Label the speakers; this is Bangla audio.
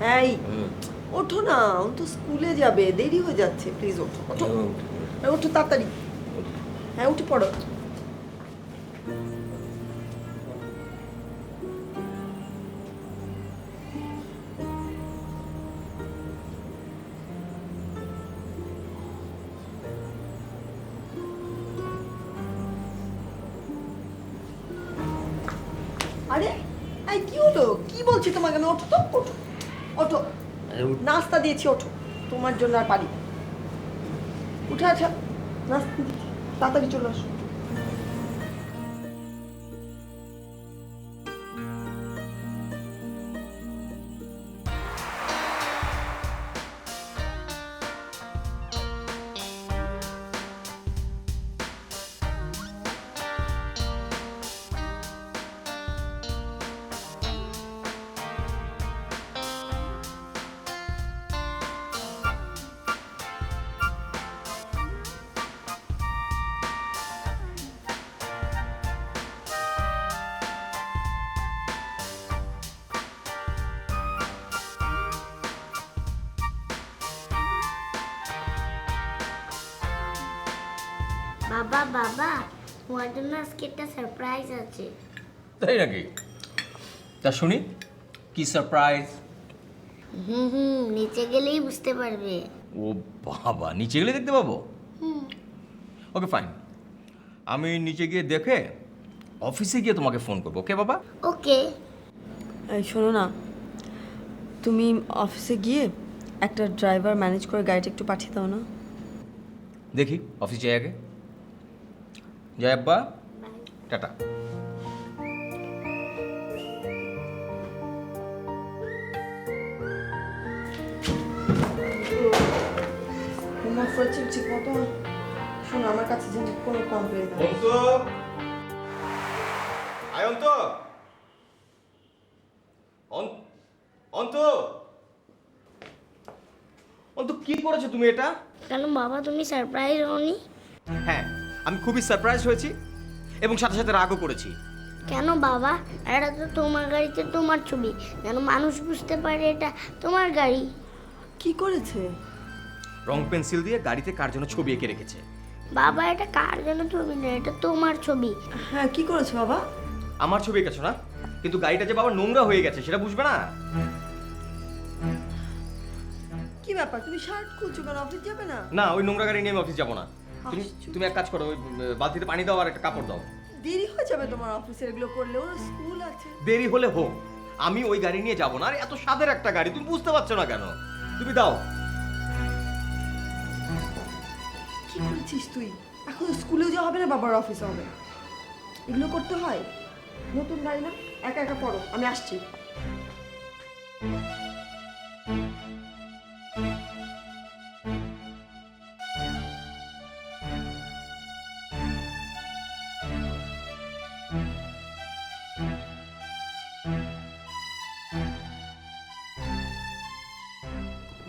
Speaker 1: এই ওঠো না, ও তো স্কুলে যাবে, দেরি হয়ে যাচ্ছে, প্লিজ ওঠো ওঠো ওঠো তাড়াতাড়ি। হ্যাঁ উঠে পড়ো। আরে এই কি হলো, কি বলছি তোমাকে আমি? ওঠো তো, ওঠো ওঠো, নাস্তা দিয়েছি, ওঠো, তোমার জন্য আর পারি। উঠে আচ্ছা, নাস্তা দিচ্ছি, তাড়াতাড়ি চলে আসো।
Speaker 2: বাবা বাবা, তোমার জন্য আজকে একটা সারপ্রাইজ আছে।
Speaker 3: তাই নাকি? তা শুনি, কি সারপ্রাইজ?
Speaker 2: নিচে গেলেই বুঝতে পারবে।
Speaker 3: ও বাবা, নিচে গেলে দেখতে পাবো? ওকে ফাইন, আমি নিচে গিয়ে দেখে অফিসে গিয়ে তোমাকে ফোন করবো। ওকে বাবা?
Speaker 2: ওকে।
Speaker 1: এই শোনো না, তুমি অফিসে গিয়ে একটা ড্রাইভার ম্যানেজ করে গাড়িটা একটু পাঠিয়ে দাও না।
Speaker 3: দেখি অফিস যাই আগে। জয় আব্বা, টাটা।
Speaker 1: হোমওয়ার্ক করেছি ঠিক মতো? শোনো, আমার কাছে যেন কোনো কমপ্লেন না।
Speaker 3: অন্ত, আয় অন্ত, অন্ত, অন্ত, কি করেছো তুমি এটা?
Speaker 2: কেন বাবা, তুমি সারপ্রাইজ হওনি?
Speaker 3: হ্যাঁ, আমি খুবই সারপ্রাইজ হয়েছি এবং সাথে সাথে রাগও করেছি।
Speaker 2: কেন বাবা, এটা তো তোমার গাড়িতে তোমার ছবি, যেন মানুষ বুঝতে পারে এটা তোমার গাড়ি।
Speaker 1: কি করেছে?
Speaker 3: রং পেন্সিল দিয়ে গাড়িতে কার জন্য ছবি এঁকে রেখেছে।
Speaker 2: বাবা, এটা কার জন্য ছবি না, এটা তোমার ছবি।
Speaker 1: হ্যাঁ কি করেছে বাবা?
Speaker 3: আমার ছবি এঁকেছো না, কিন্তু গাড়িটা যে বাবা নোংরা হয়ে গেছে সেটা বুঝবে না।
Speaker 1: কি ব্যাপার, তুমি শার্ট খুলছো কেন? অফিস যাবে না?
Speaker 3: না, ওই নোংরা গাড়ি নিয়ে আমি অফিস যাবো না। তুমি
Speaker 1: আশ্চর্য।
Speaker 3: তুমি এক কাজ করো, ওই বালতিতে পানি দাও আর একটা কাপড় দাও।
Speaker 1: দেরি হয়ে যাবে তোমার অফিসে, এগুলো করলে ওর স্কুল আছে।
Speaker 3: দেরি হলে হোক, আমি ওই গাড়ি নিয়ে যাবো না। আর এত স্বাদের একটা গাড়ি, তুমি বুঝতে পারছো না কেন? তুমি দাও।
Speaker 1: কি করেছিস তুই? এখন স্কুলেও যাওয়া হবে না, বাবার অফিসে হবে, এগুলো করতে হয়? নতুন গাড়ি না, একা একা পড়ো, আমি আসছি।